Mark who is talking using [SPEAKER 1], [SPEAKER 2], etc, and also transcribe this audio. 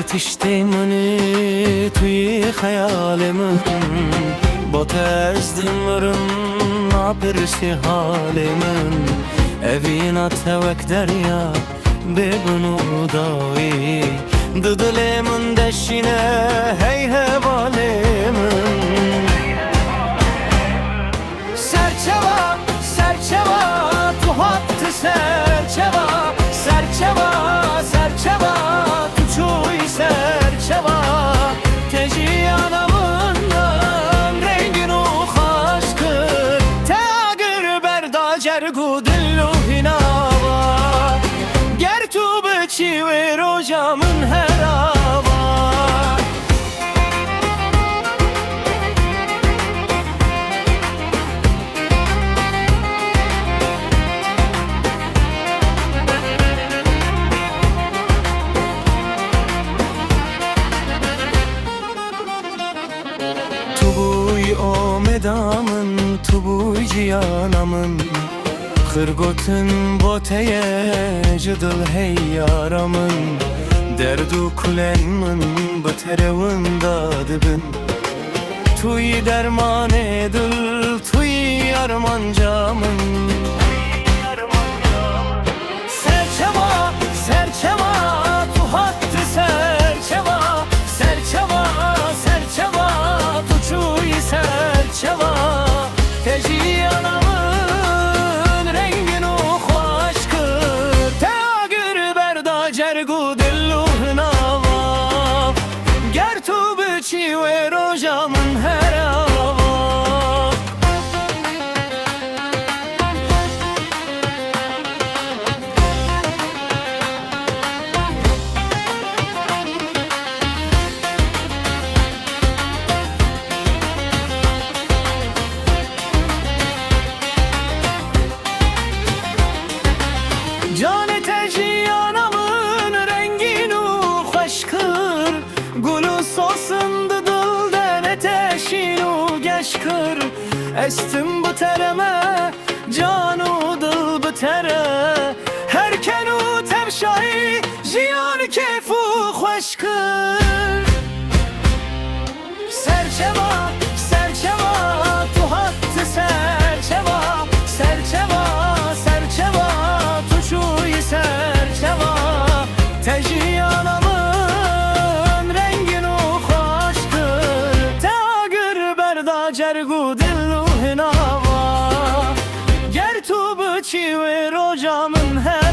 [SPEAKER 1] تشتی منی توی خیالم با ترس دمرم نپرسی حالم evina tevek derya bebunu davi dıdılımın deşine hey hevalimin serçeva serçeva tu hattı serçeva serçeva serçeva tu çuy serçeva teji anamından rengin o haşkır teagır berdacer gudillu hinava ger tu bıçı ver hocamın her hava Medamın tubuy ciyanamın Kırgotun boteye cıdıl hey yaramın Derdu kulenmin bıterevında dibin Tuy derman edil tuy armancamın Serçeva serçeva tu hattı serçeva serçeva serçeva tu çuy serçeva teji anamın rengin o hoşkır teagir berdacer gudillu hinava ger tu bıçı ver hocamın her hava Cane teji anamın renginu hoşkır Gulu sosundu dılden eteşinu geçkır Estim bu tereme canu dıl bu tere Herkenu tevşahi jiyan kefu hoşkır Serçeva serçeva tu hattı serçeva serçeva serçeva çuy serçeva teji anamın rengin o hoşkır teagir berdacer gudillu hinava ger tu bıçı ver hocamın her